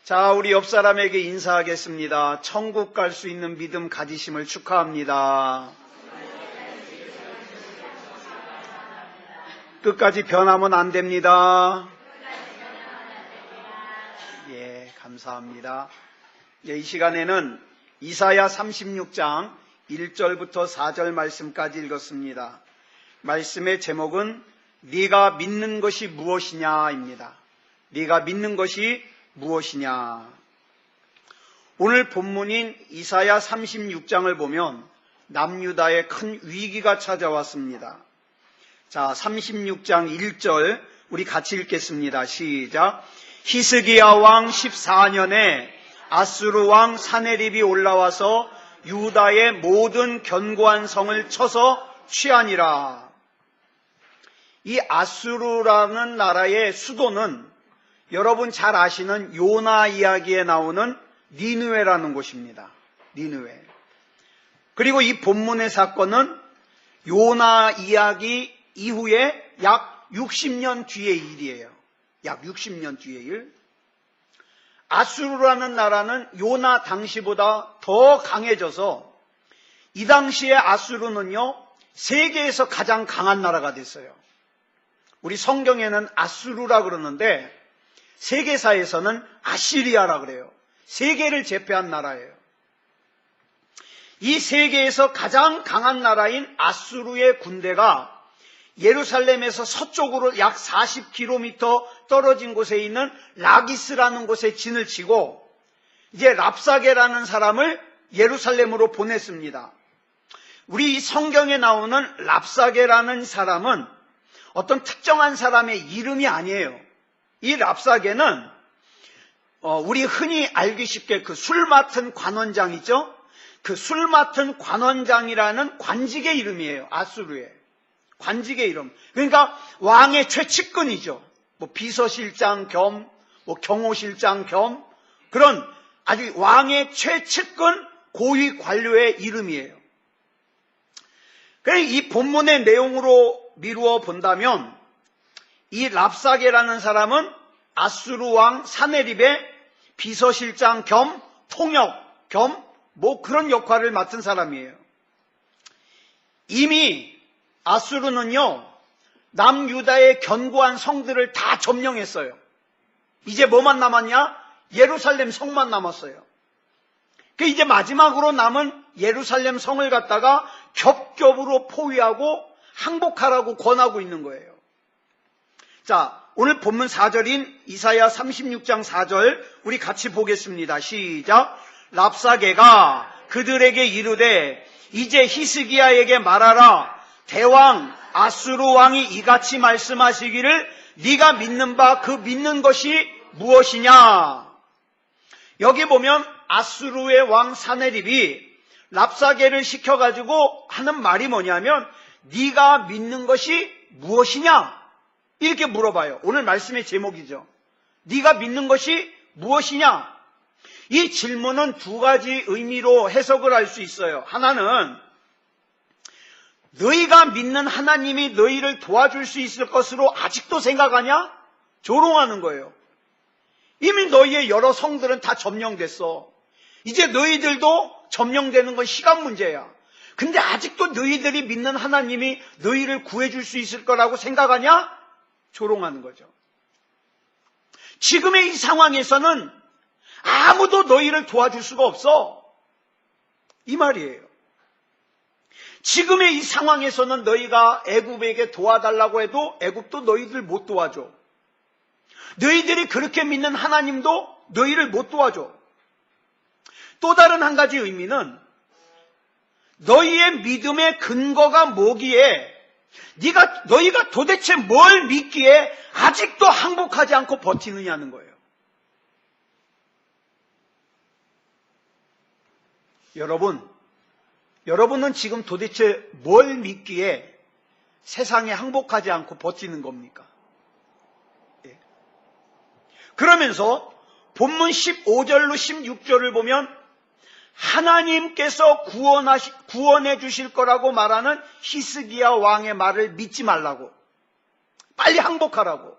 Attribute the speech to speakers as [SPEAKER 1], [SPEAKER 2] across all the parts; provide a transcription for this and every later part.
[SPEAKER 1] 자, 우리 옆 사람에게 인사하겠습니다. 천국 갈 수 있는 믿음 가지심을 축하합니다. 끝까지 변하면 안 됩니다. 예, 감사합니다. 이 시간에는 이사야 36장 1절부터 4절 말씀까지 읽었습니다. 말씀의 제목은 네가 믿는 것이 무엇이냐입니다. 네가 믿는 것이 무엇이냐. 오늘 본문인 이사야 36장을 보면 남유다에 큰 위기가 찾아왔습니다. 자, 36장 1절 우리 같이 읽겠습니다. 시작. 히스기야 왕 14년에 아수르 왕 사네립이 올라와서 유다의 모든 견고한 성을 쳐서 취하니라. 이 아수르라는 나라의 수도는 여러분 잘 아시는 요나 이야기에 나오는 니느웨라는 곳입니다. 니느웨. 그리고 이 본문의 사건은 요나 이야기 이후에 약 60년 뒤의 일이에요. 약 60년 뒤의 일. 아수르라는 나라는 요나 당시보다 더 강해져서 이 당시의 아수르는요, 세계에서 가장 강한 나라가 됐어요. 우리 성경에는 아수르라 그러는데 세계사에서는 아시리아라 그래요. 세계를 제패한 나라예요. 이 세계에서 가장 강한 나라인 아수르의 군대가 예루살렘에서 서쪽으로 약 40km 떨어진 곳에 있는 라기스라는 곳에 진을 치고 이제 랍사게라는 사람을 예루살렘으로 보냈습니다. 우리 성경에 나오는 랍사게라는 사람은 어떤 특정한 사람의 이름이 아니에요. 이 랍사게는 우리 흔히 알기 쉽게 그 술 맡은 관원장 있죠? 그 술 맡은 관원장이라는 관직의 이름이에요. 아수르의 관직의 이름. 그러니까 왕의 최측근이죠. 뭐 비서실장 겸 뭐 경호실장 겸 그런 아주 왕의 최측근 고위 관료의 이름이에요. 그래서 이 본문의 내용으로 미루어 본다면 이 랍사게라는 사람은 아수르 왕 사네립의 비서실장 겸 통역 겸 뭐 그런 역할을 맡은 사람이에요. 이미 아수르는요, 남유다의 견고한 성들을 다 점령했어요. 이제 뭐만 남았냐? 예루살렘 성만 남았어요. 그 이제 마지막으로 남은 예루살렘 성을 갖다가 겹겹으로 포위하고 항복하라고 권하고 있는 거예요. 자, 오늘 본문 4절인 이사야 36장 4절 우리 같이 보겠습니다. 시작. 랍사게가 그들에게 이르되 이제 히스기야에게 말하라. 대왕 아수르 왕이 이같이 말씀하시기를 네가 믿는 바 그 믿는 것이 무엇이냐. 여기 보면 아수르의 왕 사네립이 랍사게를 시켜가지고 하는 말이 뭐냐면 네가 믿는 것이 무엇이냐 이렇게 물어봐요. 오늘 말씀의 제목이죠. 네가 믿는 것이 무엇이냐. 이 질문은 두 가지 의미로 해석을 할 수 있어요. 하나는 너희가 믿는 하나님이 너희를 도와줄 수 있을 것으로 아직도 생각하냐? 조롱하는 거예요. 이미 너희의 여러 성들은 다 점령됐어. 이제 너희들도 점령되는 건 시간 문제야. 근데 아직도 너희들이 믿는 하나님이 너희를 구해줄 수 있을 거라고 생각하냐? 조롱하는 거죠. 지금의 이 상황에서는 아무도 너희를 도와줄 수가 없어. 이 말이에요. 지금의 이 상황에서는 너희가 애굽에게 도와달라고 해도 애굽도 너희들 못 도와줘. 너희들이 그렇게 믿는 하나님도 너희를 못 도와줘. 또 다른 한 가지 의미는 너희의 믿음의 근거가 뭐기에 너희가 도대체 뭘 믿기에 아직도 항복하지 않고 버티느냐는 거예요. 여러분은 지금 도대체 뭘 믿기에 세상에 항복하지 않고 버티는 겁니까? 예. 그러면서 본문 15절로 16절을 보면 하나님께서 구원해 주실 거라고 말하는 히스기야 왕의 말을 믿지 말라고, 빨리 항복하라고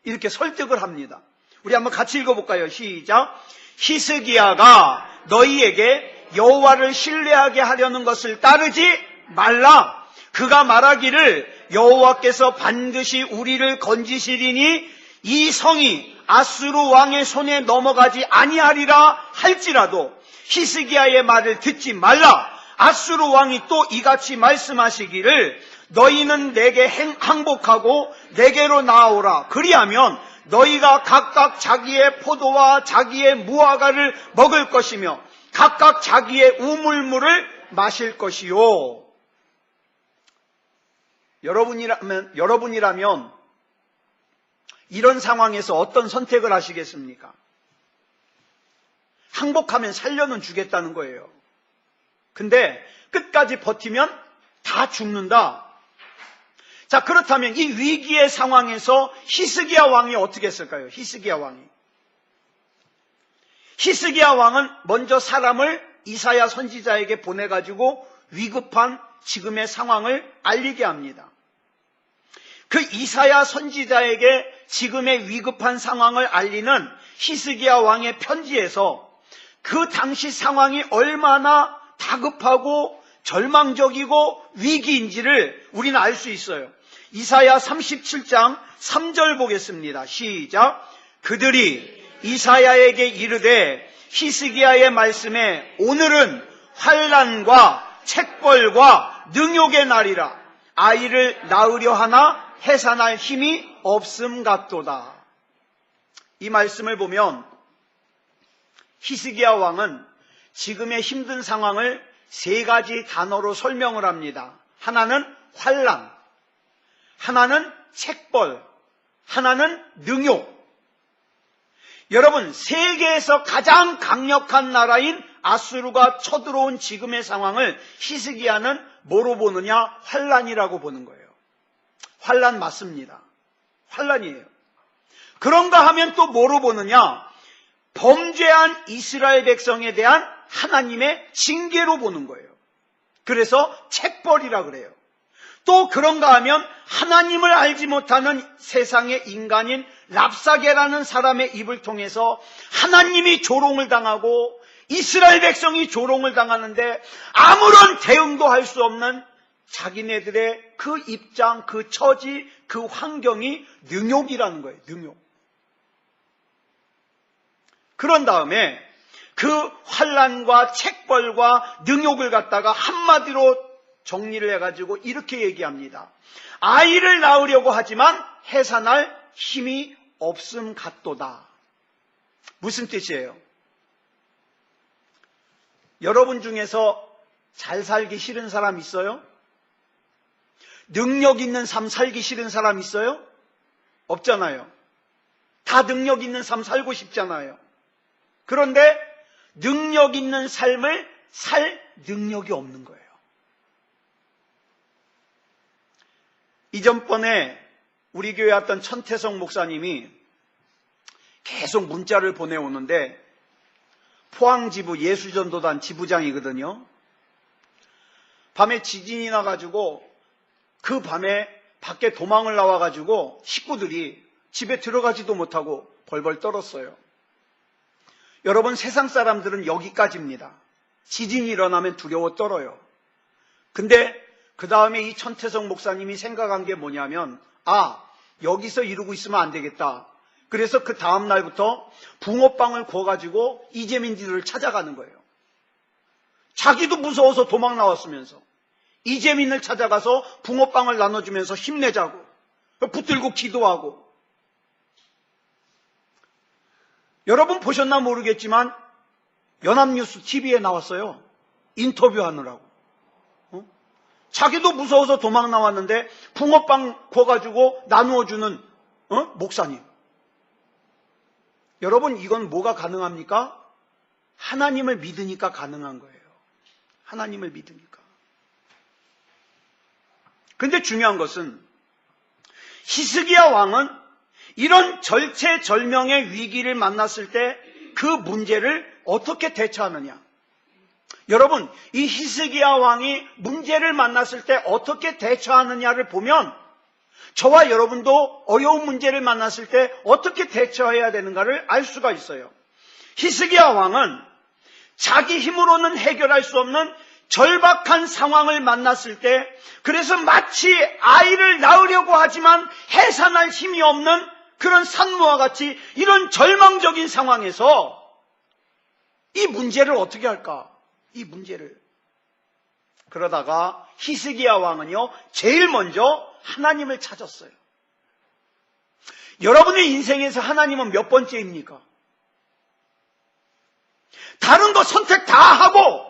[SPEAKER 1] 이렇게 설득을 합니다. 우리 한번 같이 읽어볼까요? 시작. 히스기야가 너희에게 여호와를 신뢰하게 하려는 것을 따르지 말라. 그가 말하기를 여호와께서 반드시 우리를 건지시리니 이 성이 아수르 왕의 손에 넘어가지 아니하리라 할지라도 히스기야의 말을 듣지 말라. 아수르 왕이 또 이같이 말씀하시기를 너희는 내게 항복하고 내게로 나아오라. 그리하면 너희가 각각 자기의 포도와 자기의 무화과를 먹을 것이며 각각 자기의 우물물을 마실 것이요. 여러분이라면 이런 상황에서 어떤 선택을 하시겠습니까? 항복하면 살려는 주겠다는 거예요. 근데 끝까지 버티면 다 죽는다. 자, 그렇다면 이 위기의 상황에서 히스기야 왕이 어떻게 했을까요? 히스기야 왕은 먼저 사람을 이사야 선지자에게 보내가지고 위급한 지금의 상황을 알리게 합니다. 그 이사야 선지자에게 지금의 위급한 상황을 알리는 히스기야 왕의 편지에서 그 당시 상황이 얼마나 다급하고 절망적이고 위기인지를 우리는 알 수 있어요. 이사야 37장 3절 보겠습니다. 시작. 그들이 이사야에게 이르되 히스기야의 말씀에 오늘은 환난과 책벌과 능욕의 날이라. 아이를 낳으려 하나 해산할 힘이 없음 같도다. 이 말씀을 보면 히스기야 왕은 지금의 힘든 상황을 세 가지 단어로 설명을 합니다. 하나는 환난, 하나는 책벌, 하나는 능욕. 여러분, 세계에서 가장 강력한 나라인 아수르가 쳐들어온 지금의 상황을 히스기야는 뭐로 보느냐? 환난이라고 보는 거예요. 환난 맞습니다. 환난이에요. 그런가 하면 또 뭐로 보느냐? 범죄한 이스라엘 백성에 대한 하나님의 징계로 보는 거예요. 그래서 책벌이라 그래요. 또 그런가 하면 하나님을 알지 못하는 세상의 인간인 랍사게라는 사람의 입을 통해서 하나님이 조롱을 당하고 이스라엘 백성이 조롱을 당하는데 아무런 대응도 할 수 없는 자기네들의 그 입장, 그 처지, 그 환경이 능욕이라는 거예요. 능욕. 그런 다음에 그 환난과 책벌과 능욕을 갖다가 한마디로 정리를 해가지고 이렇게 얘기합니다. 아이를 낳으려고 하지만 해산할 힘이 없음 같도다. 무슨 뜻이에요? 여러분 중에서 잘 살기 싫은 사람 있어요? 능력 있는 삶 살기 싫은 사람 있어요? 없잖아요. 다 능력 있는 삶 살고 싶잖아요. 그런데 능력 있는 삶을 살 능력이 없는 거예요. 이전번에 우리 교회 왔던 천태성 목사님이 계속 문자를 보내오는데 포항지부 예수전도단 지부장이거든요. 밤에 지진이 나가지고 그 밤에 밖에 도망을 나와가지고 식구들이 집에 들어가지도 못하고 벌벌 떨었어요. 여러분, 세상 사람들은 여기까지입니다. 지진이 일어나면 두려워 떨어요. 근데 그 다음에 이 천태성 목사님이 생각한 게 뭐냐면, 여기서 이러고 있으면 안 되겠다. 그래서 그 다음 날부터 붕어빵을 구워가지고 이재민들을 찾아가는 거예요. 자기도 무서워서 도망 나왔으면서 이재민을 찾아가서 붕어빵을 나눠주면서 힘내자고 붙들고 기도하고. 여러분 보셨나 모르겠지만 연합뉴스 TV에 나왔어요. 인터뷰하느라고. 자기도 무서워서 도망 나왔는데 붕어빵 구워가지고 나누어주는 목사님. 여러분, 이건 뭐가 가능합니까? 하나님을 믿으니까 가능한 거예요. 하나님을 믿으니까. 근데 중요한 것은 히스기야 왕은 이런 절체절명의 위기를 만났을 때 그 문제를 어떻게 대처하느냐. 여러분, 이 히스기야 왕이 문제를 만났을 때 어떻게 대처하느냐를 보면 저와 여러분도 어려운 문제를 만났을 때 어떻게 대처해야 되는가를 알 수가 있어요. 히스기야 왕은 자기 힘으로는 해결할 수 없는 절박한 상황을 만났을 때, 그래서 마치 아이를 낳으려고 하지만 해산할 힘이 없는 그런 산모와 같이 이런 절망적인 상황에서 이 문제를 어떻게 할까? 이 문제를. 그러다가 히스기야 왕은요, 제일 먼저 하나님을 찾았어요. 여러분의 인생에서 하나님은 몇 번째입니까? 다른 거 선택 다 하고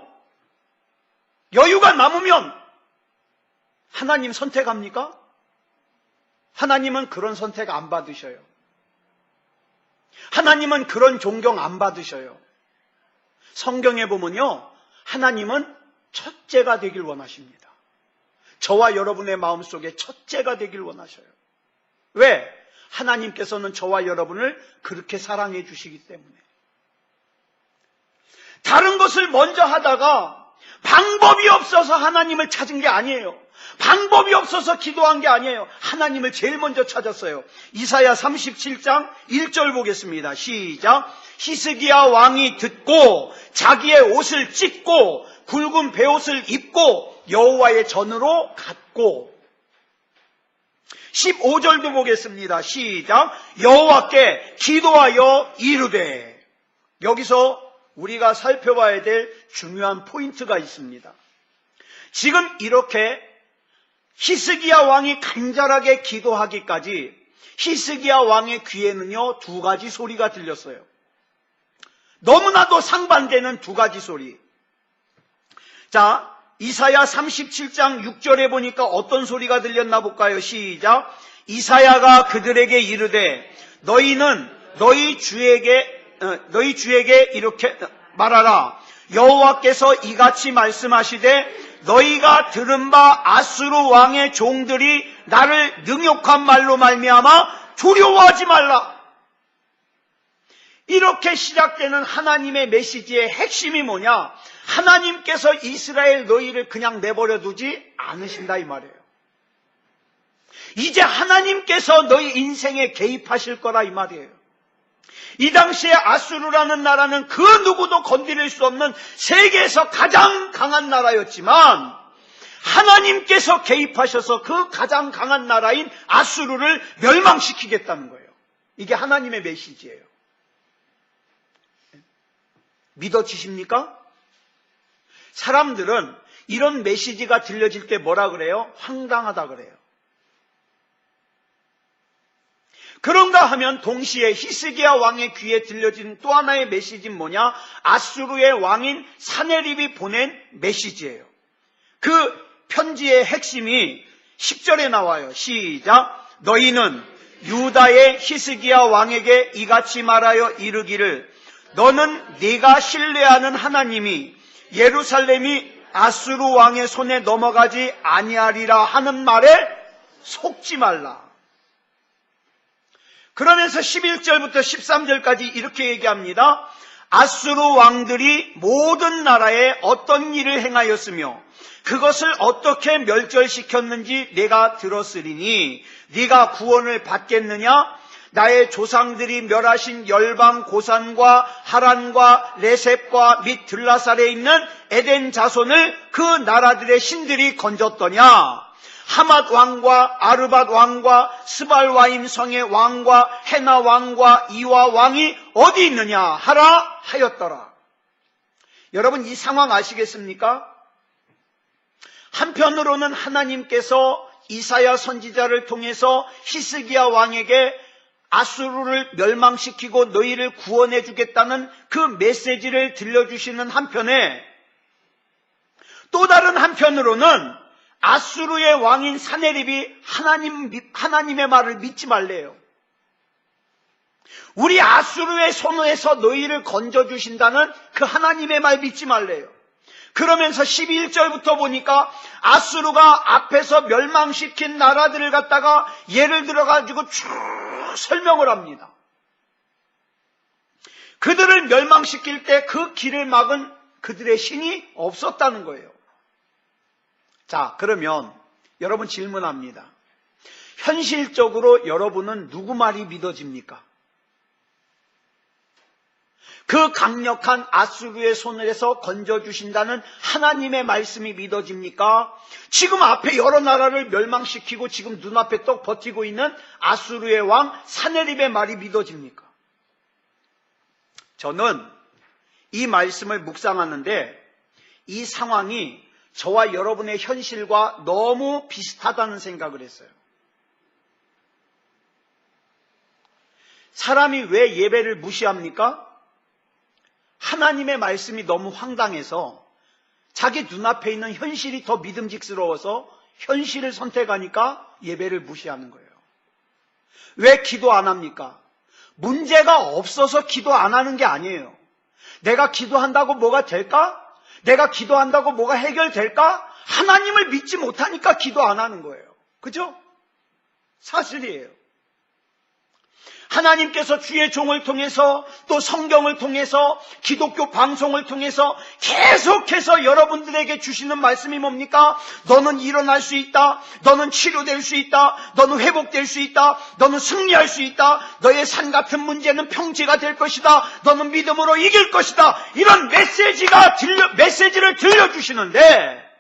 [SPEAKER 1] 여유가 남으면 하나님 선택합니까? 하나님은 그런 선택 안 받으셔요. 하나님은 그런 존경 안 받으셔요. 성경에 보면요, 하나님은 첫째가 되길 원하십니다. 저와 여러분의 마음속에 첫째가 되길 원하셔요. 왜? 하나님께서는 저와 여러분을 그렇게 사랑해 주시기 때문에. 다른 것을 먼저 하다가 방법이 없어서 하나님을 찾은 게 아니에요. 방법이 없어서 기도한 게 아니에요. 하나님을 제일 먼저 찾았어요. 이사야 37장 1절 보겠습니다. 시작. 히스기야 왕이 듣고 자기의 옷을 찢고 굵은 베옷을 입고 여호와의 전으로 갔고, 15절도 보겠습니다. 시작. 여호와께 기도하여 이르되. 여기서 우리가 살펴봐야 될 중요한 포인트가 있습니다. 지금 이렇게 히스기야 왕이 간절하게 기도하기까지 히스기야 왕의 귀에는요, 두 가지 소리가 들렸어요. 너무나도 상반되는 두 가지 소리. 자, 이사야 37장 6절에 보니까 어떤 소리가 들렸나 볼까요? 시작. 이사야가 그들에게 이르되 너희는 너희 주에게 이렇게 말하라. 여호와께서 이같이 말씀하시되 너희가 들은 바 아수르 왕의 종들이 나를 능욕한 말로 말미암아 두려워하지 말라. 이렇게 시작되는 하나님의 메시지의 핵심이 뭐냐? 하나님께서 이스라엘 너희를 그냥 내버려 두지 않으신다 이 말이에요. 이제 하나님께서 너희 인생에 개입하실 거라 이 말이에요. 이 당시에 아수르라는 나라는 그 누구도 건드릴 수 없는 세계에서 가장 강한 나라였지만 하나님께서 개입하셔서 그 가장 강한 나라인 아수르를 멸망시키겠다는 거예요. 이게 하나님의 메시지예요. 믿어지십니까? 사람들은 이런 메시지가 들려질 때 뭐라 그래요? 황당하다 그래요. 그런가 하면 동시에 히스기야 왕의 귀에 들려진 또 하나의 메시지는 뭐냐? 아수르의 왕인 사네립이 보낸 메시지예요. 그 편지의 핵심이 10절에 나와요. 시작. 너희는 유다의 히스기야 왕에게 이같이 말하여 이르기를 너는 네가 신뢰하는 하나님이 예루살렘이 아수르 왕의 손에 넘어가지 아니하리라 하는 말에 속지 말라. 그러면서 11절부터 13절까지 이렇게 얘기합니다. 아수르 왕들이 모든 나라에 어떤 일을 행하였으며 그것을 어떻게 멸절시켰는지 내가 들었으리니 네가 구원을 받겠느냐? 나의 조상들이 멸하신 열방 고산과 하란과 레셉과 및 들라살에 있는 에덴 자손을 그 나라들의 신들이 건졌더냐? 하맛 왕과 아르밧 왕과 스발와임 성의 왕과 헤나 왕과 이와 왕이 어디 있느냐 하라 하였더라. 여러분 이 상황 아시겠습니까? 한편으로는 하나님께서 이사야 선지자를 통해서 히스기야 왕에게 아수르를 멸망시키고 너희를 구원해 주겠다는 그 메시지를 들려주시는 한편에 또 다른 한편으로는 아수르의 왕인 사네립이 하나님의 말을 믿지 말래요. 우리 아수르의 손에서 너희를 건져주신다는 그 하나님의 말 믿지 말래요. 그러면서 11절부터 보니까 아수르가 앞에서 멸망시킨 나라들을 갖다가 예를 들어가지고 쭉 설명을 합니다. 그들을 멸망시킬 때 그 길을 막은 그들의 신이 없었다는 거예요. 자, 그러면 여러분 질문합니다. 현실적으로 여러분은 누구 말이 믿어집니까? 그 강력한 아수르의 손에서 건져주신다는 하나님의 말씀이 믿어집니까? 지금 앞에 여러 나라를 멸망시키고 지금 눈앞에 떡 버티고 있는 아수르의 왕 사네립의 말이 믿어집니까? 저는 이 말씀을 묵상하는데 이 상황이 저와 여러분의 현실과 너무 비슷하다는 생각을 했어요. 사람이 왜 예배를 무시합니까? 하나님의 말씀이 너무 황당해서 자기 눈앞에 있는 현실이 더 믿음직스러워서 현실을 선택하니까 예배를 무시하는 거예요. 왜 기도 안 합니까? 문제가 없어서 기도 안 하는 게 아니에요. 내가 기도한다고 뭐가 될까? 내가 기도한다고 뭐가 해결될까? 하나님을 믿지 못하니까 기도 안 하는 거예요. 그죠? 사실이에요. 하나님께서 주의 종을 통해서 또 성경을 통해서 기독교 방송을 통해서 계속해서 여러분들에게 주시는 말씀이 뭡니까? 너는 일어날 수 있다. 너는 치료될 수 있다. 너는 회복될 수 있다. 너는 승리할 수 있다. 너의 산 같은 문제는 평지가 될 것이다. 너는 믿음으로 이길 것이다. 이런 메시지를 들려주시는데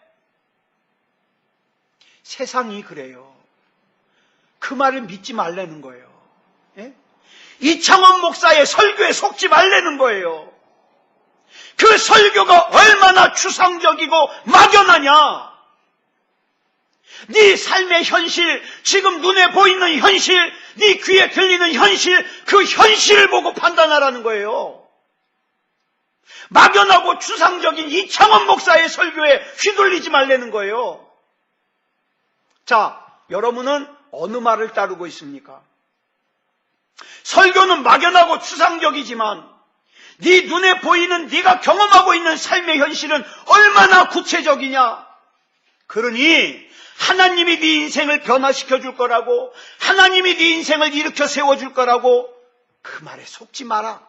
[SPEAKER 1] 세상이 그래요. 그 말을 믿지 말라는 거예요. 예? 이창원 목사의 설교에 속지 말라는 거예요. 그 설교가 얼마나 추상적이고 막연하냐. 네 삶의 현실, 지금 눈에 보이는 현실, 네 귀에 들리는 현실, 그 현실을 보고 판단하라는 거예요. 막연하고 추상적인 이창원 목사의 설교에 휘둘리지 말라는 거예요. 자, 여러분은 어느 말을 따르고 있습니까? 설교는 막연하고 추상적이지만 네 눈에 보이는 네가 경험하고 있는 삶의 현실은 얼마나 구체적이냐. 그러니 하나님이 네 인생을 변화시켜 줄 거라고, 하나님이 네 인생을 일으켜 세워줄 거라고 그 말에 속지 마라.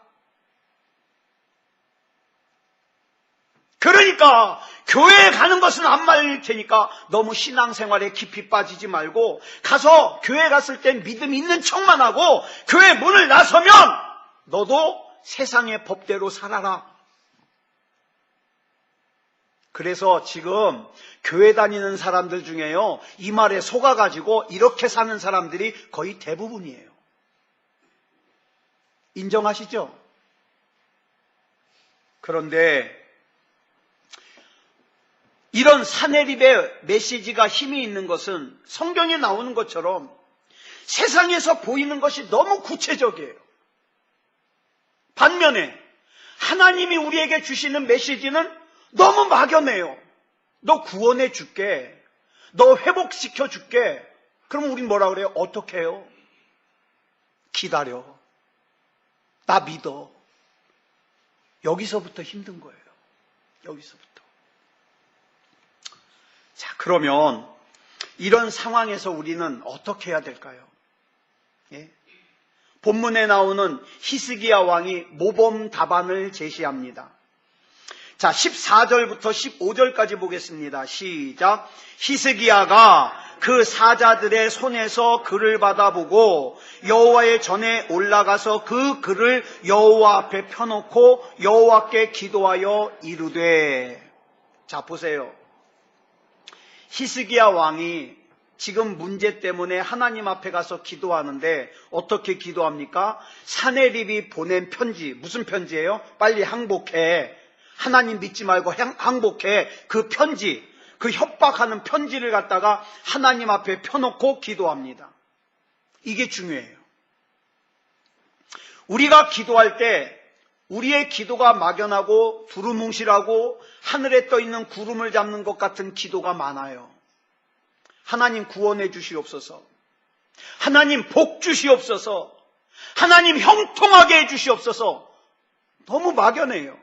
[SPEAKER 1] 그러니까 교회에 가는 것은 안 말릴 테니까 너무 신앙생활에 깊이 빠지지 말고 가서 교회 갔을 땐 믿음 있는 척만 하고 교회 문을 나서면 너도 세상의 법대로 살아라. 그래서 지금 교회 다니는 사람들 중에요, 이 말에 속아가지고 이렇게 사는 사람들이 거의 대부분이에요. 인정하시죠? 그런데 이런 사네립의 메시지가 힘이 있는 것은 성경에 나오는 것처럼 세상에서 보이는 것이 너무 구체적이에요. 반면에 하나님이 우리에게 주시는 메시지는 너무 막연해요. 너 구원해 줄게. 너 회복시켜 줄게. 그럼 우린 뭐라 그래요? 어떻게 해요? 기다려. 나 믿어. 여기서부터 힘든 거예요. 여기서부터. 자, 그러면 이런 상황에서 우리는 어떻게 해야 될까요? 예? 본문에 나오는 히스기야 왕이 모범 답안을 제시합니다. 자, 14절부터 15절까지 보겠습니다. 시작. 히스기야가 그 사자들의 손에서 글을 받아보고 여호와의 전에 올라가서 그 글을 여호와 앞에 펴놓고 여호와께 기도하여 이르되. 자, 보세요. 히스기야 왕이 지금 문제 때문에 하나님 앞에 가서 기도하는데 어떻게 기도합니까? 사네립이 보낸 편지, 무슨 편지예요? 빨리 항복해. 하나님 믿지 말고 항복해. 그 편지, 그 협박하는 편지를 갖다가 하나님 앞에 펴놓고 기도합니다. 이게 중요해요. 우리가 기도할 때 우리의 기도가 막연하고 두루뭉실하고 하늘에 떠있는 구름을 잡는 것 같은 기도가 많아요. 하나님 구원해 주시옵소서. 하나님 복 주시옵소서. 하나님 형통하게 해 주시옵소서. 너무 막연해요.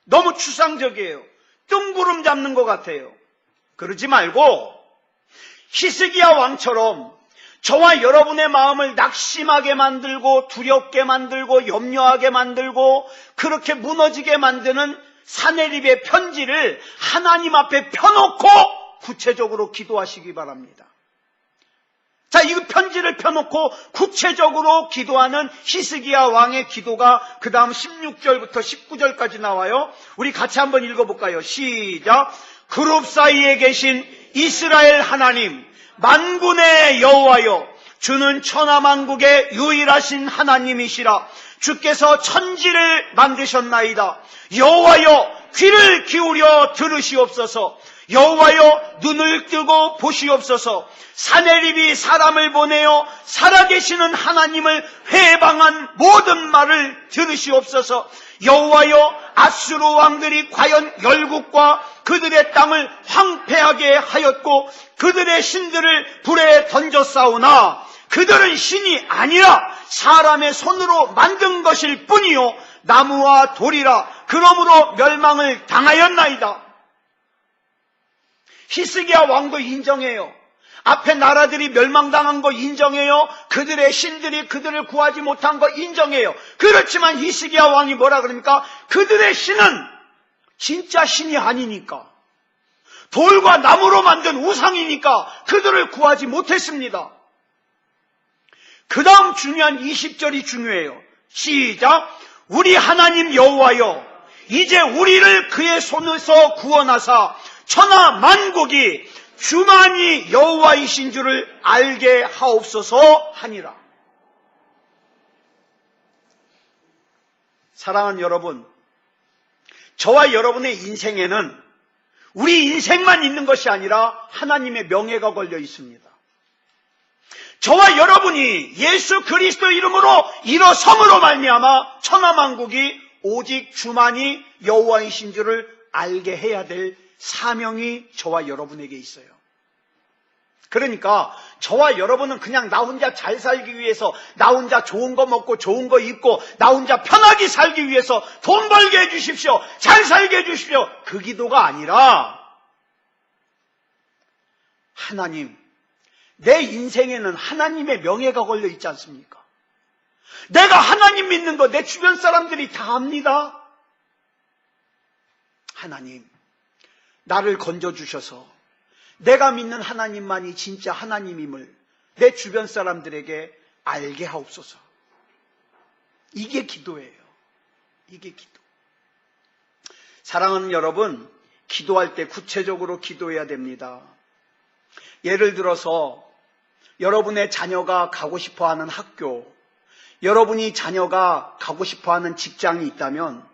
[SPEAKER 1] 너무 추상적이에요. 뜬구름 잡는 것 같아요. 그러지 말고 히스기야 왕처럼 저와 여러분의 마음을 낙심하게 만들고 두렵게 만들고 염려하게 만들고 그렇게 무너지게 만드는 사네립의 편지를 하나님 앞에 펴놓고 구체적으로 기도하시기 바랍니다. 자, 이 편지를 펴놓고 구체적으로 기도하는 히스기야 왕의 기도가 그 다음 16절부터 19절까지 나와요. 우리 같이 한번 읽어볼까요? 시작. 그룹 사이에 계신 이스라엘 하나님, 만군의 여호와여, 주는 천하만국의 유일하신 하나님이시라. 주께서 천지를 만드셨나이다. 여호와여, 귀를 기울여 들으시옵소서. 여호와여, 눈을 뜨고 보시옵소서. 사내립이 사람을 보내어 살아계시는 하나님을 회방한 모든 말을 들으시옵소서. 여호와여, 아수르 왕들이 과연 열국과 그들의 땅을 황폐하게 하였고 그들의 신들을 불에 던졌사오나 그들은 신이 아니라 사람의 손으로 만든 것일 뿐이요 나무와 돌이라. 그러므로 멸망을 당하였나이다. 히스기야 왕도 인정해요. 앞에 나라들이 멸망당한 거 인정해요. 그들의 신들이 그들을 구하지 못한 거 인정해요. 그렇지만 히스기야 왕이 뭐라 그럽니까? 그들의 신은 진짜 신이 아니니까, 돌과 나무로 만든 우상이니까 그들을 구하지 못했습니다. 그 다음 중요한 20절이 중요해요. 시작. 우리 하나님 여호와여, 이제 우리를 그의 손에서 구원하사 천하 만국이 주만이 여호와이신 줄을 알게 하옵소서 하니라. 사랑하는 여러분, 저와 여러분의 인생에는 우리 인생만 있는 것이 아니라 하나님의 명예가 걸려 있습니다. 저와 여러분이 예수 그리스도 이름으로 일어섬으로 말미암아 천하만국이 오직 주만이 여호와이신 줄을 알게 해야 될 사명이 저와 여러분에게 있어요. 그러니까 저와 여러분은 그냥 나 혼자 잘 살기 위해서, 나 혼자 좋은 거 먹고 좋은 거 입고 나 혼자 편하게 살기 위해서 돈 벌게 해주십시오, 잘 살게 해주십시오, 그 기도가 아니라 하나님, 내 인생에는 하나님의 명예가 걸려 있지 않습니까? 내가 하나님 믿는 거 내 주변 사람들이 다 압니다. 하나님, 나를 건져주셔서 내가 믿는 하나님만이 진짜 하나님임을 내 주변 사람들에게 알게 하옵소서. 이게 기도예요. 이게 기도. 사랑하는 여러분, 기도할 때 구체적으로 기도해야 됩니다. 예를 들어서 여러분의 자녀가 가고 싶어하는 학교, 여러분이 자녀가 가고 싶어하는 직장이 있다면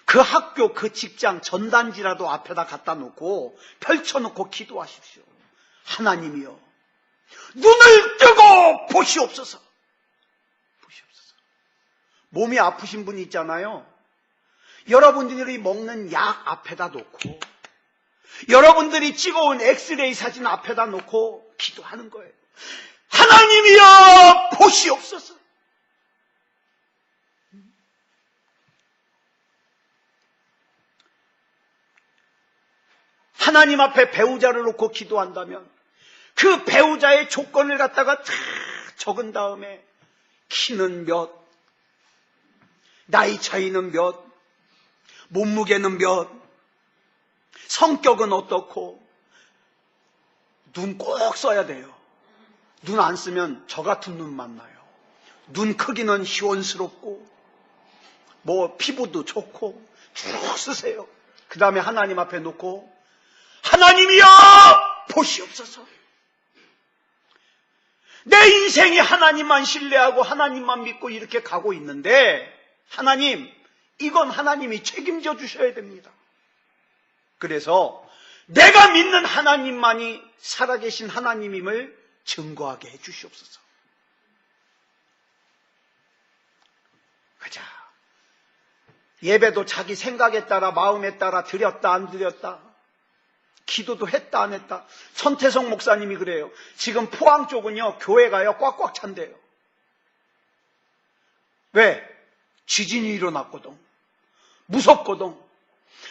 [SPEAKER 1] 그 학교, 그 직장 전단지라도 앞에다 갖다 놓고 펼쳐놓고 기도하십시오. 하나님이여, 눈을 뜨고 보시옵소서. 보시옵소서. 몸이 아프신 분이 있잖아요. 여러분들이 먹는 약 앞에다 놓고, 여러분들이 찍어온 엑스레이 사진 앞에다 놓고 기도하는 거예요. 하나님이여, 보시옵소서. 하나님 앞에 배우자를 놓고 기도한다면 그 배우자의 조건을 갖다가 다 적은 다음에 키는 몇, 나이 차이는 몇, 몸무게는 몇, 성격은 어떻고, 눈 꼭 써야 돼요. 눈 안 쓰면 저 같은 눈 만나요. 눈 크기는 희원스럽고 뭐 피부도 좋고 쭉 쓰세요. 그 다음에 하나님 앞에 놓고 하나님이여, 보시옵소서. 내 인생이 하나님만 신뢰하고 하나님만 믿고 이렇게 가고 있는데 하나님, 이건 하나님이 책임져 주셔야 됩니다. 그래서 내가 믿는 하나님만이 살아계신 하나님임을 증거하게 해 주시옵소서. 가자. 예배도 자기 생각에 따라, 마음에 따라 드렸다 안 드렸다, 기도도 했다 안 했다. 천태성 목사님이 그래요. 지금 포항 쪽은요, 교회가요 꽉꽉 찬대요. 왜? 지진이 일어났거든. 무섭거든.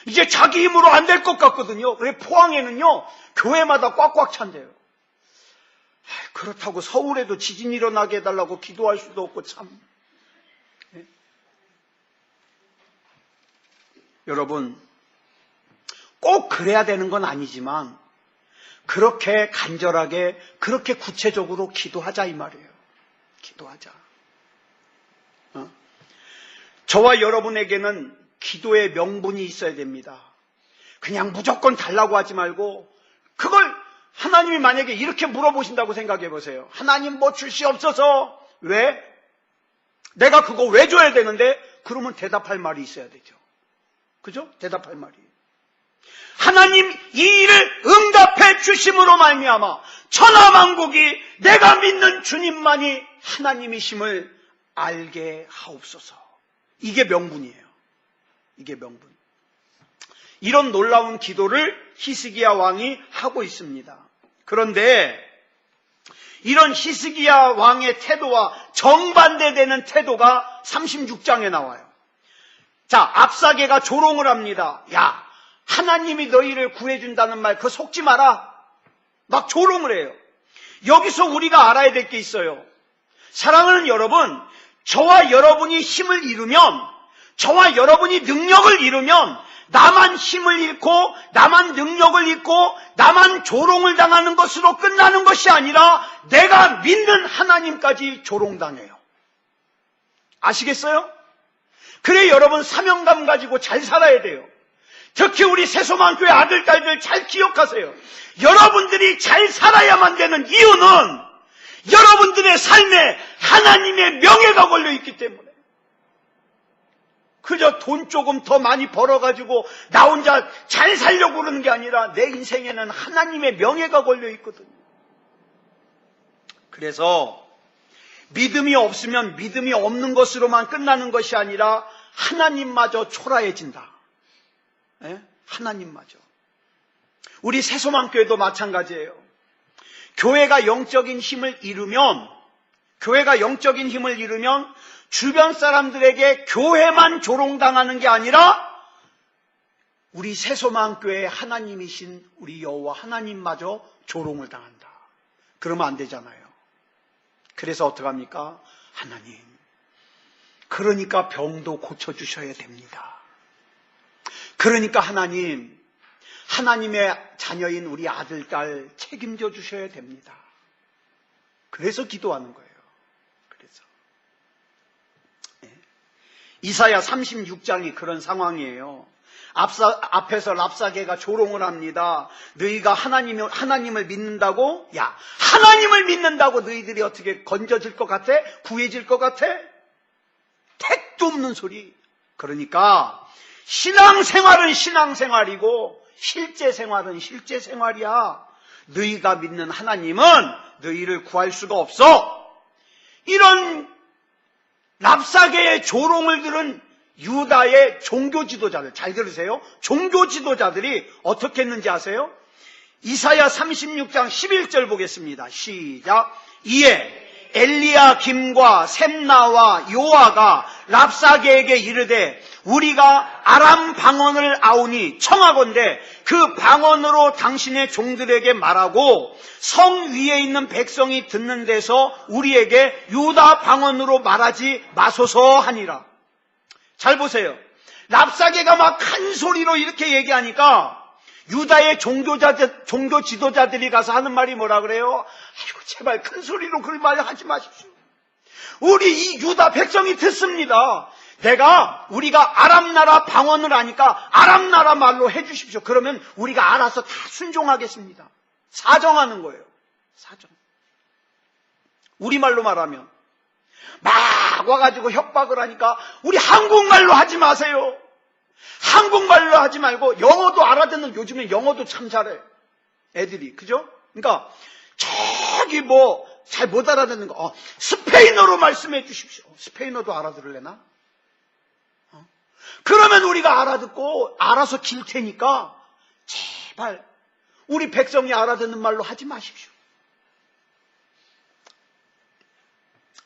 [SPEAKER 1] 이제 자기 힘으로 안 될 것 같거든요. 그래 포항에는요 교회마다 꽉꽉 찬대요. 그렇다고 서울에도 지진 일어나게 해달라고 기도할 수도 없고 참. 네? 여러분, 꼭 그래야 되는 건 아니지만 그렇게 간절하게, 그렇게 구체적으로 기도하자 이 말이에요. 기도하자. 저와 여러분에게는 기도의 명분이 있어야 됩니다. 그냥 무조건 달라고 하지 말고, 그걸 하나님이 만약에 이렇게 물어보신다고 생각해 보세요. 하나님 뭐 주시옵소서. 왜? 내가 그거 왜 줘야 되는데? 그러면 대답할 말이 있어야 되죠. 그죠? 대답할 말이. 하나님 이 일을 응답해 주심으로 말미암아 천하만국이 내가 믿는 주님만이 하나님이심을 알게 하옵소서. 이게 명분이에요. 이게 명분. 이런 놀라운 기도를 히스기야 왕이 하고 있습니다. 그런데 이런 히스기야 왕의 태도와 정반대되는 태도가 36장에 나와요. 자, 랍사게가 조롱을 합니다. 야, 하나님이 너희를 구해준다는 말 그거 속지 마라. 막 조롱을 해요. 여기서 우리가 알아야 될 게 있어요. 사랑하는 여러분, 저와 여러분이 힘을 잃으면, 저와 여러분이 능력을 잃으면 나만 힘을 잃고 나만 능력을 잃고 나만 조롱을 당하는 것으로 끝나는 것이 아니라 내가 믿는 하나님까지 조롱당해요. 아시겠어요? 그래 여러분 사명감 가지고 잘 살아야 돼요. 특히 우리 새소망교회 아들, 딸들 잘 기억하세요. 여러분들이 잘 살아야만 되는 이유는 여러분들의 삶에 하나님의 명예가 걸려있기 때문에. 그저 돈 조금 더 많이 벌어가지고 나 혼자 잘 살려고 그러는 게 아니라 내 인생에는 하나님의 명예가 걸려있거든요. 그래서 믿음이 없으면 믿음이 없는 것으로만 끝나는 것이 아니라 하나님마저 초라해진다. 예? 하나님마저. 우리 새소망교회도 마찬가지예요. 교회가 영적인 힘을 잃으면 주변 사람들에게 교회만 조롱당하는 게 아니라 우리 새소망교회의 하나님이신 우리 여호와 하나님마저 조롱을 당한다. 그러면 안 되잖아요. 그래서 어떡합니까? 하나님, 그러니까 병도 고쳐주셔야 됩니다. 그러니까 하나님, 하나님의 자녀인 우리 아들, 딸 책임져 주셔야 됩니다. 그래서 기도하는 거예요. 그래서 이사야 36장이 그런 상황이에요. 앞에서 랍사게가 조롱을 합니다. 너희가 하나님을 믿는다고? 야, 하나님을 믿는다고 너희들이 어떻게 건져질 것 같아? 구해질 것 같아? 택도 없는 소리. 그러니까 신앙생활은 신앙생활이고 실제 생활은 실제 생활이야. 너희가 믿는 하나님은 너희를 구할 수가 없어. 이런 랍사게의 조롱을 들은 유다의 종교 지도자들, 잘 들으세요. 종교 지도자들이 어떻게 했는지 아세요? 이사야 36장 11절 보겠습니다. 시작. 이에 엘리야김과 셈나와 요아가 랍사게에게 이르되 우리가 아람 방언을 아오니 청하건대 그 방언으로 당신의 종들에게 말하고 성 위에 있는 백성이 듣는 데서 우리에게 유다 방언으로 말하지 마소서 하니라. 잘 보세요. 랍사게가 막 큰 소리로 이렇게 얘기하니까 유다의 종교 지도자들이 가서 하는 말이 뭐라 그래요? 아이고 제발 큰 소리로 그런 말 하지 마십시오. 우리 이 유다 백성이 듣습니다. 우리가 아람 나라 방언을 아니까 아람 나라 말로 해주십시오. 그러면 우리가 알아서 다 순종하겠습니다. 사정하는 거예요. 사정. 우리말로 말하면 막 와가지고 협박을 하니까 우리 한국말로 하지 마세요. 한국말로 하지 말고 영어도 알아듣는, 요즘에 영어도 참 잘해 애들이, 그죠? 그러니까 저기 뭐 잘 못 알아듣는 거 스페인어로 말씀해 주십시오. 스페인어도 알아들을래나? 그러면 우리가 알아듣고 알아서 길 테니까 제발 우리 백성이 알아듣는 말로 하지 마십시오.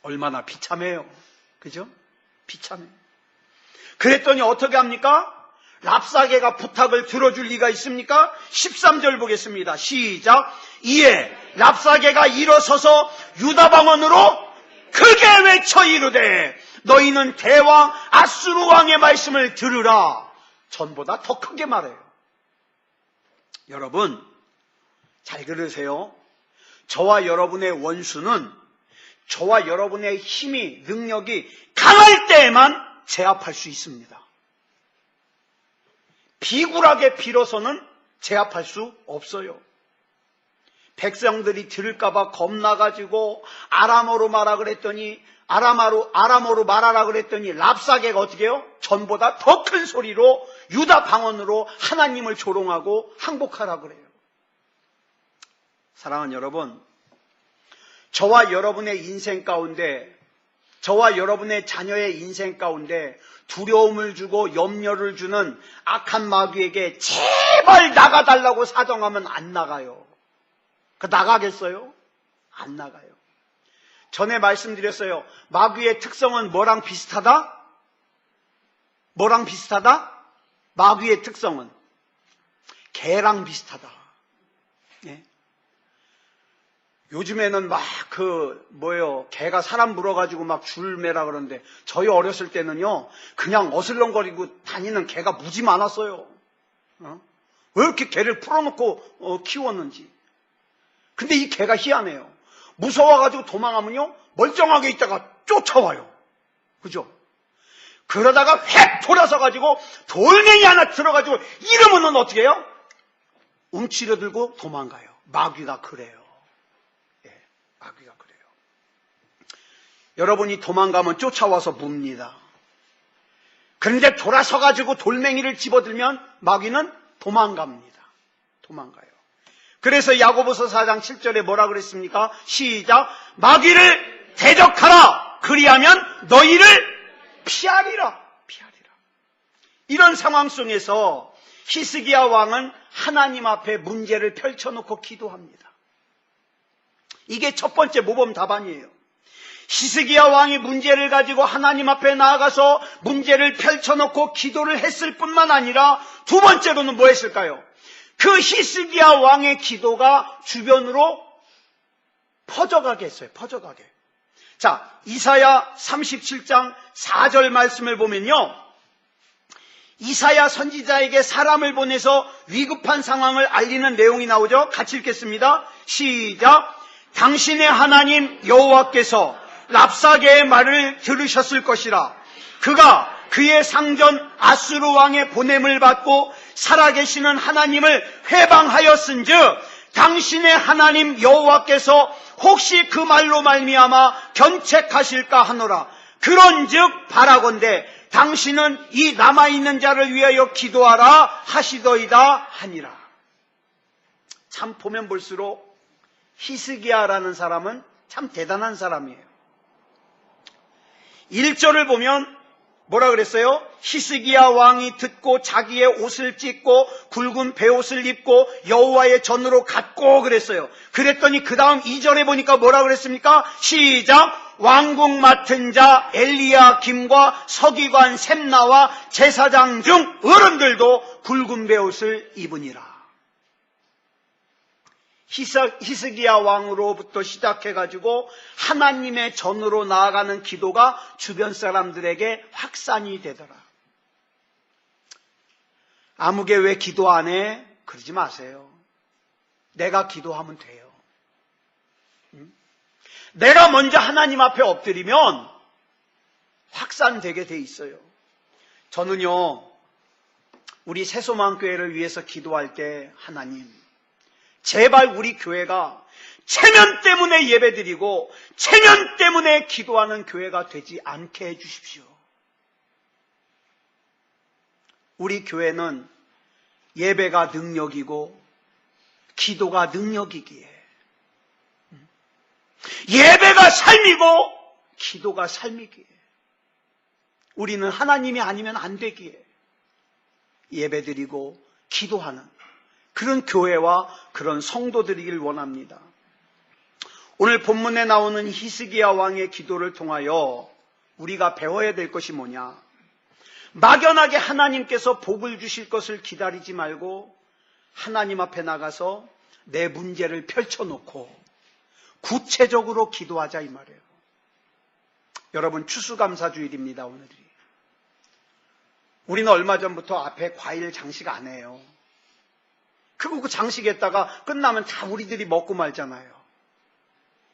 [SPEAKER 1] 얼마나 비참해요. 그죠? 비참해. 그랬더니 어떻게 합니까? 랍사게가 부탁을 들어줄 리가 있습니까? 13절 보겠습니다. 시작. 이에 랍사게가 일어서서 유다 방언으로 크게 외쳐 이르되 너희는 대왕 아수르 왕의 말씀을 들으라. 전보다 더 크게 말해요. 여러분, 잘 들으세요. 저와 여러분의 원수는 저와 여러분의 힘이, 능력이 강할 때에만 제압할 수 있습니다. 비굴하게 빌어서는 제압할 수 없어요. 백성들이 들을까봐 겁나가지고 아람어로 말하라 그랬더니 아람어로 말하라 그랬더니 랍사게가 어떻게 해요? 전보다 더 큰 소리로 유다 방언으로 하나님을 조롱하고 항복하라 그래요. 사랑하는 여러분, 저와 여러분의 인생 가운데, 저와 여러분의 자녀의 인생 가운데 두려움을 주고 염려를 주는 악한 마귀에게 제발 나가달라고 사정하면 안 나가요. 나가겠어요? 안 나가요. 전에 말씀드렸어요. 마귀의 특성은 뭐랑 비슷하다? 뭐랑 비슷하다? 마귀의 특성은 개랑 비슷하다. 예? 요즘에는 막 개가 사람 물어가지고 막 줄매라 그러는데 저희 어렸을 때는요, 그냥 어슬렁거리고 다니는 개가 무지 많았어요. 왜 이렇게 개를 풀어놓고 키웠는지. 근데 이 개가 희한해요. 무서워가지고 도망하면요, 멀쩡하게 있다가 쫓아와요. 그죠? 그러다가 획 돌아서가지고 돌멩이 하나 들어가지고 이러면은 어떻게 해요? 움츠려 들고 도망가요. 마귀가 그래요. 예, 마귀가 그래요. 여러분이 도망가면 쫓아와서 뭅니다. 그런데 돌아서가지고 돌멩이를 집어들면 마귀는 도망갑니다. 도망가요. 그래서 야고보서 4장 7절에 뭐라 그랬습니까? 시작. 마귀를 대적하라. 그리하면 너희를 피하리라. 피하리라. 이런 상황 속에서 히스기야 왕은 하나님 앞에 문제를 펼쳐놓고 기도합니다. 이게 첫 번째 모범 답안이에요. 히스기야 왕이 문제를 가지고 하나님 앞에 나아가서 문제를 펼쳐놓고 기도를 했을 뿐만 아니라 두 번째로는 뭐 했을까요? 그 히스기야 왕의 기도가 주변으로 퍼져가게 했어요. 퍼져가게. 자, 이사야 37장 4절 말씀을 보면요, 이사야 선지자에게 사람을 보내서 위급한 상황을 알리는 내용이 나오죠. 같이 읽겠습니다. 시작. 당신의 하나님 여호와께서 랍사게의 말을 들으셨을 것이라. 그가 그의 상전 아수르 왕의 보냄을 받고 살아계시는 하나님을 회방하였은즉 당신의 하나님 여호와께서 혹시 그 말로 말미암아 견책하실까 하노라. 그런즉 바라건대 당신은 이 남아있는 자를 위하여 기도하라 하시더이다 하니라. 참 보면 볼수록 히스기야라는 사람은 참 대단한 사람이에요. 1절을 보면 뭐라 그랬어요? 히스기야 왕이 듣고 자기의 옷을 찢고 굵은 베옷을 입고 여호와의 전으로 갔고 그랬어요. 그랬더니 그 다음 2절에 보니까 뭐라 그랬습니까? 시작. 왕궁 맡은 자 엘리야김과 서기관 셈나와 제사장 중 어른들도 굵은 베옷을 입으니라. 히스기야 왕으로부터 시작해가지고 하나님의 전으로 나아가는 기도가 주변 사람들에게 확산이 되더라. 아무개 왜 기도 안 해? 그러지 마세요. 내가 기도하면 돼요. 내가 먼저 하나님 앞에 엎드리면 확산되게 돼 있어요. 저는요, 우리 새소망교회를 위해서 기도할 때 하나님, 제발 우리 교회가 체면 때문에 예배드리고 체면 때문에 기도하는 교회가 되지 않게 해주십시오. 우리 교회는 예배가 능력이고 기도가 능력이기에, 예배가 삶이고 기도가 삶이기에, 우리는 하나님이 아니면 안 되기에 예배드리고 기도하는 그런 교회와 그런 성도들이길 원합니다. 오늘 본문에 나오는 히스기야 왕의 기도를 통하여 우리가 배워야 될 것이 뭐냐? 막연하게 하나님께서 복을 주실 것을 기다리지 말고 하나님 앞에 나가서 내 문제를 펼쳐놓고 구체적으로 기도하자 이 말이에요. 여러분, 추수감사주일입니다. 오늘이. 우리는 얼마 전부터 앞에 과일 장식 안 해요. 그거 그 장식했다가 끝나면 다 우리들이 먹고 말잖아요.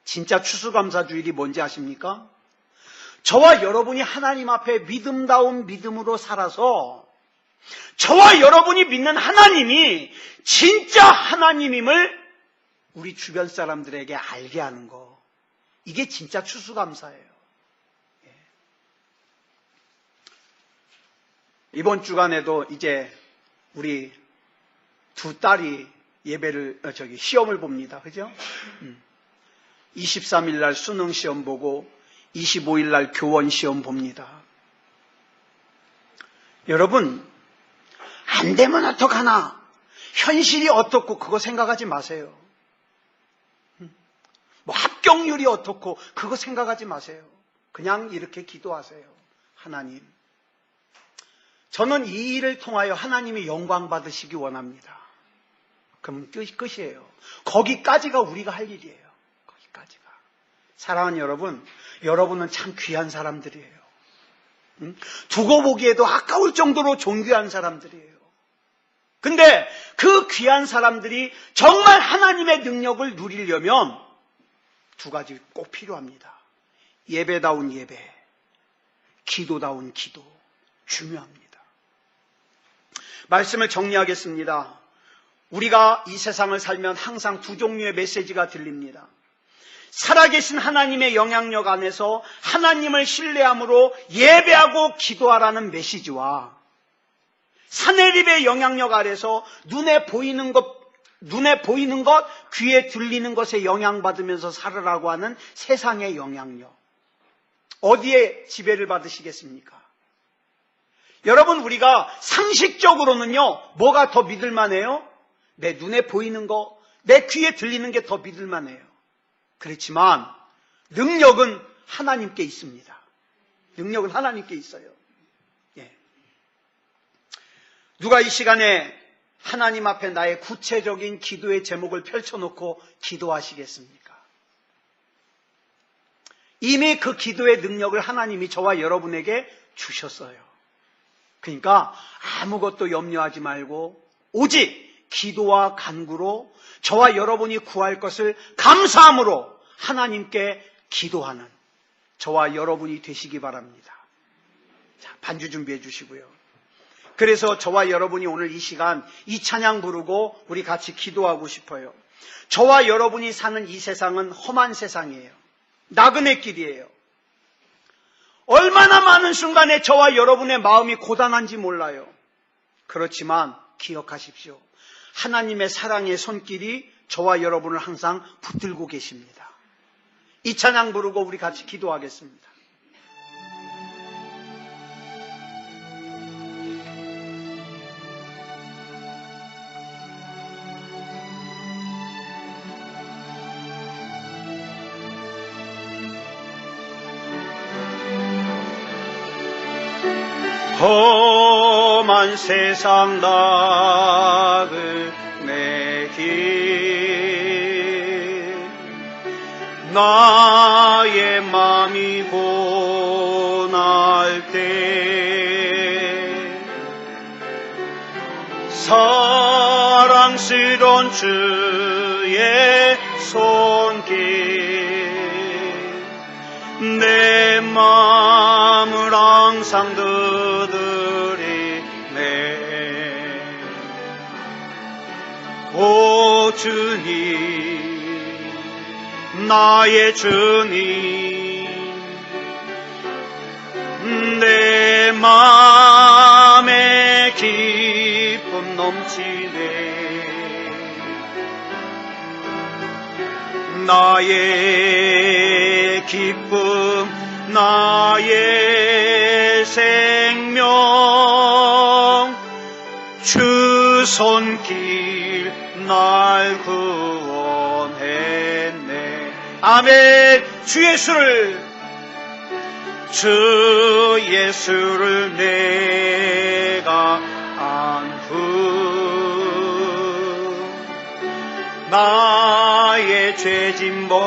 [SPEAKER 1] 진짜 추수감사주일이 뭔지 아십니까? 저와 여러분이 하나님 앞에 믿음다운 믿음으로 살아서 저와 여러분이 믿는 하나님이 진짜 하나님임을 우리 주변 사람들에게 알게 하는 거. 이게 진짜 추수감사예요. 이번 주간에도 이제 우리 두 딸이 시험을 봅니다. 그죠? 23일 날 수능 시험 보고 25일 날 교원 시험 봅니다. 여러분, 안 되면 어떡하나? 현실이 어떻고 그거 생각하지 마세요. 뭐 합격률이 어떻고 그거 생각하지 마세요. 그냥 이렇게 기도하세요. 하나님, 저는 이 일을 통하여 하나님이 영광 받으시기 원합니다. 그럼 끝이에요. 거기까지가 우리가 할 일이에요. 거기까지가. 사랑하는 여러분, 여러분은 참 귀한 사람들이에요. 두고 보기에도 아까울 정도로 존귀한 사람들이에요. 근데 그 귀한 사람들이 정말 하나님의 능력을 누리려면 두 가지 꼭 필요합니다. 예배다운 예배, 기도다운 기도, 중요합니다. 말씀을 정리하겠습니다. 우리가 이 세상을 살면 항상 두 종류의 메시지가 들립니다. 살아계신 하나님의 영향력 안에서 하나님을 신뢰함으로 예배하고 기도하라는 메시지와 사내립의 영향력 아래서 눈에 보이는 것, 귀에 들리는 것에 영향받으면서 살으라고 하는 세상의 영향력. 어디에 지배를 받으시겠습니까? 여러분, 우리가 상식적으로는요, 뭐가 더 믿을만해요? 내 눈에 보이는 거, 내 귀에 들리는 게 더 믿을만해요. 그렇지만 능력은 하나님께 있습니다. 능력은 하나님께 있어요. 예. 누가 이 시간에 하나님 앞에 나의 구체적인 기도의 제목을 펼쳐놓고 기도하시겠습니까? 이미 그 기도의 능력을 하나님이 저와 여러분에게 주셨어요. 그러니까 아무것도 염려하지 말고 오직 기도와 간구로 저와 여러분이 구할 것을 감사함으로 하나님께 기도하는 저와 여러분이 되시기 바랍니다. 자, 반주 준비해 주시고요. 그래서 저와 여러분이 오늘 이 시간 이 찬양 부르고 우리 같이 기도하고 싶어요. 저와 여러분이 사는 이 세상은 험한 세상이에요. 나그네 길이에요. 얼마나 많은 순간에 저와 여러분의 마음이 고단한지 몰라요. 그렇지만 기억하십시오. 하나님의 사랑의 손길이 저와 여러분을 항상 붙들고 계십니다. 이 찬양 부르고 우리 같이 기도하겠습니다. 험한 세상 나그네 길 나의 맘이 고날 때 사랑스러운 주의 손길 내 마음을 항상 오 주님, 나의 주님, 내 마음에 기쁨 넘치네. 나의 기쁨, 나의 생명, 주 손길 날 구원했네. 아멘. 주 예수를 내가 안고 나의 죄짐 벗었네.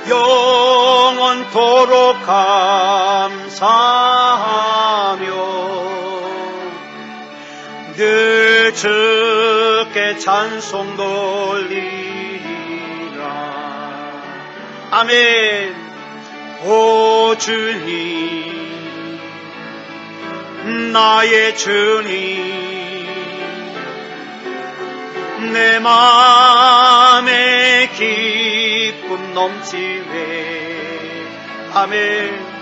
[SPEAKER 1] 영원토록 감사하네. 늘 주께 찬송 돌리라. 아멘. 오 주님, 나의 주님, 내 마음에 기쁨 넘치네. 아멘.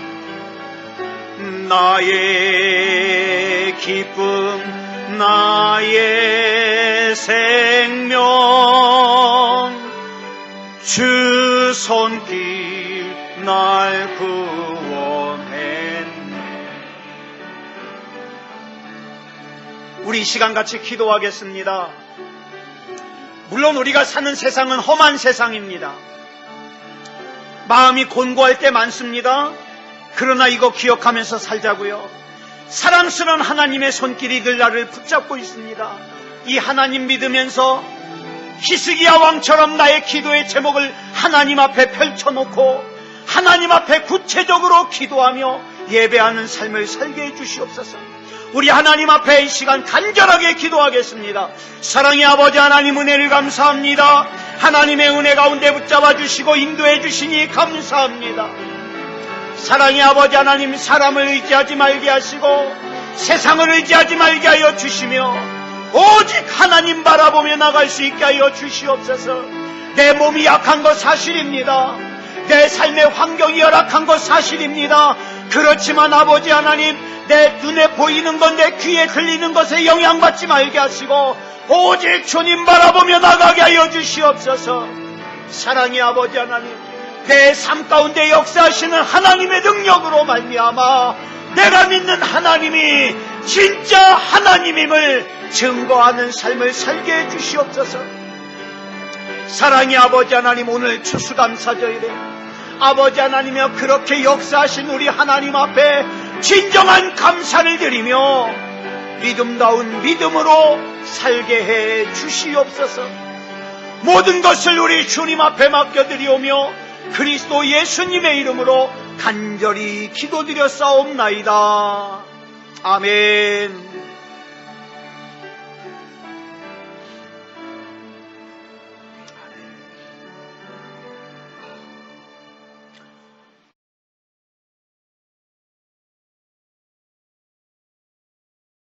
[SPEAKER 1] 나의 기쁨, 나의 생명, 주 손길 날 구원했네. 우리 시간같이 기도하겠습니다. 물론 우리가 사는 세상은 험한 세상입니다. 마음이 곤고할 때 많습니다. 그러나 이거 기억하면서 살자고요. 사랑스러운 하나님의 손길이 늘 나를 붙잡고 있습니다. 이 하나님 믿으면서 히스기야 왕처럼 나의 기도의 제목을 하나님 앞에 펼쳐놓고 하나님 앞에 구체적으로 기도하며 예배하는 삶을 살게 해주시옵소서. 우리 하나님 앞에 이 시간 간절하게 기도하겠습니다. 사랑의 아버지 하나님, 은혜를 감사합니다. 하나님의 은혜 가운데 붙잡아 주시고 인도해 주시니 감사합니다. 사랑의 아버지 하나님, 사람을 의지하지 말게 하시고 세상을 의지하지 말게 하여 주시며 오직 하나님 바라보며 나갈 수 있게 하여 주시옵소서. 내 몸이 약한 것 사실입니다. 내 삶의 환경이 열악한 것 사실입니다. 그렇지만 아버지 하나님, 내 눈에 보이는 것, 내 귀에 들리는 것에 영향받지 말게 하시고 오직 주님 바라보며 나가게 하여 주시옵소서. 사랑의 아버지 하나님, 내 삶 가운데 역사하시는 하나님의 능력으로 말미암아 내가 믿는 하나님이 진짜 하나님임을 증거하는 삶을 살게 해주시옵소서. 사랑의 아버지 하나님, 오늘 추수감사절이래 아버지 하나님이여 그렇게 역사하신 우리 하나님 앞에 진정한 감사를 드리며 믿음다운 믿음으로 살게 해 주시옵소서. 모든 것을 우리 주님 앞에 맡겨드리오며 그리스도 예수님의 이름으로 간절히 기도드려 싸움나이다. 아멘.